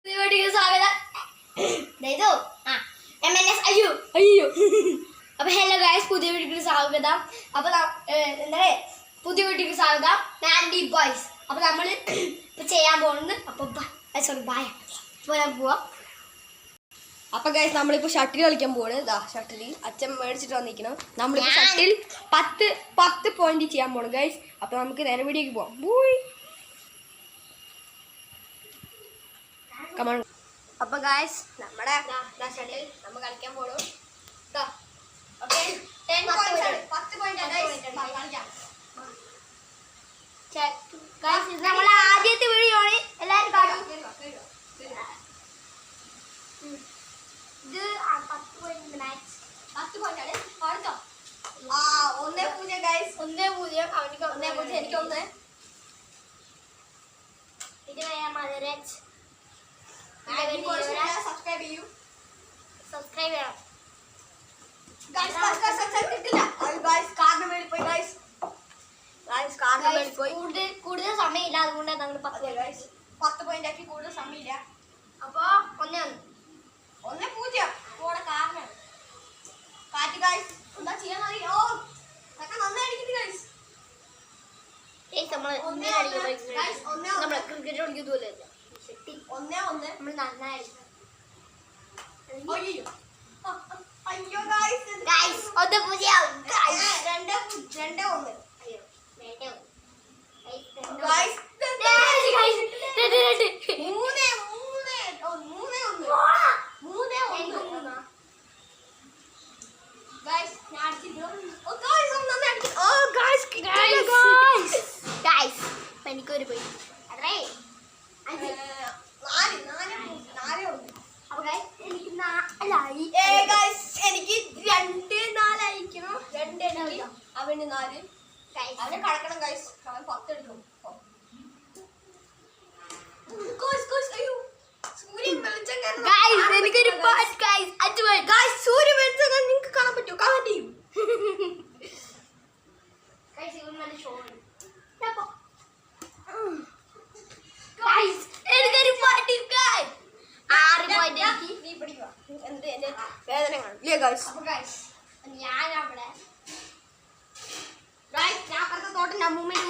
സ്വാഗതം. അയ്യോ അപ്പൊ ഹലോ ഗൈസ്, പുതിയ വീട്ടിലേക്ക് സ്വാഗതം. അപ്പൊ എന്താ പുതിയ വീട്ടിലേക്ക് സ്വാഗതം. Mandy boys. അപ്പൊ നമ്മള് ഇപ്പൊ ചെയ്യാൻ പോകുന്നത് പോവാം. അപ്പൊ ഗൈസ് നമ്മളിപ്പോ ഷട്ടിൽ കളിക്കാൻ പോവാണ്. ഷട്ടിൽ അച്ഛൻ മേടിച്ചിട്ട് വന്നിരിക്കണം. നമ്മളിപ്പോ ഷട്ടിൽ 10 പോയിന്റ് ചെയ്യാൻ പോണ് ഗൈസ്. അപ്പൊ നമുക്ക് നേരെ വീഡിയോക്ക് പോവാം. കമോൺ. അപ്പൊ ഗൈസ് നമ്മുടെ ഷട്ടിൽ നമ്മൾ കളിക്കാൻ പോണു. നമ്മളെ ആദ്യത്തെ വീഡിയോ ആണ്, എല്ലാരും കാണും. ഇത് 10 പോയിന്റ് മാച്ച്. 10 പോയിന്റ് ആണ്. കാണുന്നോ? 1-0 ഗൈസ്. 1-0. അവനിക്ക് 1-0, എനിക്ക് 1. ഇത് മധുരജ്. സബ്സ്ക്രൈബ് ചെയ്യൂ. സബ്സ്ക്രൈബ് ചെയ്യണം. കൂടുതൽ സമയമില്ല, അതുകൊണ്ട് ഞങ്ങൾ 10 പോയിന്റ് ആക്കി. കൂടുതൽ സമയമില്ല. അപ്പൊ 1-0 കാരണം കാറ്റ് ഗൈസ്. എന്താ ചെയ്യാൻ നന്നായിരിക്കും ഗൈസ്. നമ്മള് ക്രിക്കറ്റ് കളിക്കുന്നതുപോലെ 1-1 നമ്മൾ നന്നായിരിക്കും. അയ്യോ ഗൈസ്, 1-0 ഗൈസ്. 2-1 ഗൈസ്. 3-3 എനിക്കൊരു പോയി. അതെ എനിക്ക് 2-4 ആയിരിക്കണം. 2 എനിക്ക്, അവന് 4. അവനെ കടക്കണം ഗൈസ്. അവൻ 10 എടുക്കും. എനിക്കൊരു സൂര്യ വെളിച്ചം നിങ്ങൾക്ക് കാണാൻ പറ്റുമോ? കമന്റ് ചെയ്യും. വേദന ഞാൻ അവിടെ തോട്ടം അമ്മൂമ്മ 4-2.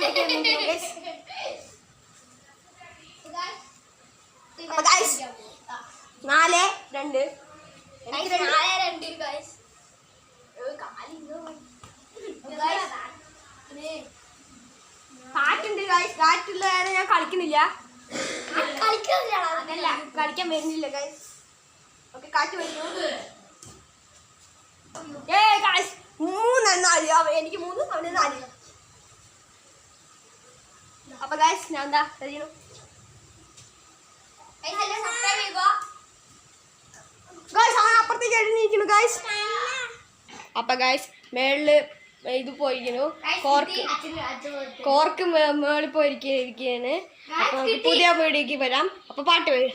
കാറ്റുണ്ട് ഗൈസ്. കാറ്റുള്ള കാരണം ഞാൻ കളിക്കുന്നില്ല. അതല്ല, കളിക്കാൻ വരുന്നില്ല ഗൈസ്. ഓക്കെ, കാറ്റ് വരുന്നു. 3-4. എനിക്ക് 3, അവന് 4. അപ്പൊ ഗൈസ് ഞാൻ എന്താ കഴിയണം. അപ്പുറത്തേക്ക് എഴുതിയിരിക്കുന്നു ഗൈസ്. അപ്പൊ ഗൈസ് മേളില് ഇത് പോയിരിക്കുന്നു. കോർക്ക് മേളിൽ പോയിരിക്കുകയാണ്. അപ്പൊ നമുക്ക് പുതിയ വീഡിയോക്ക് വരാം. അപ്പൊ പാട്ട് വരും.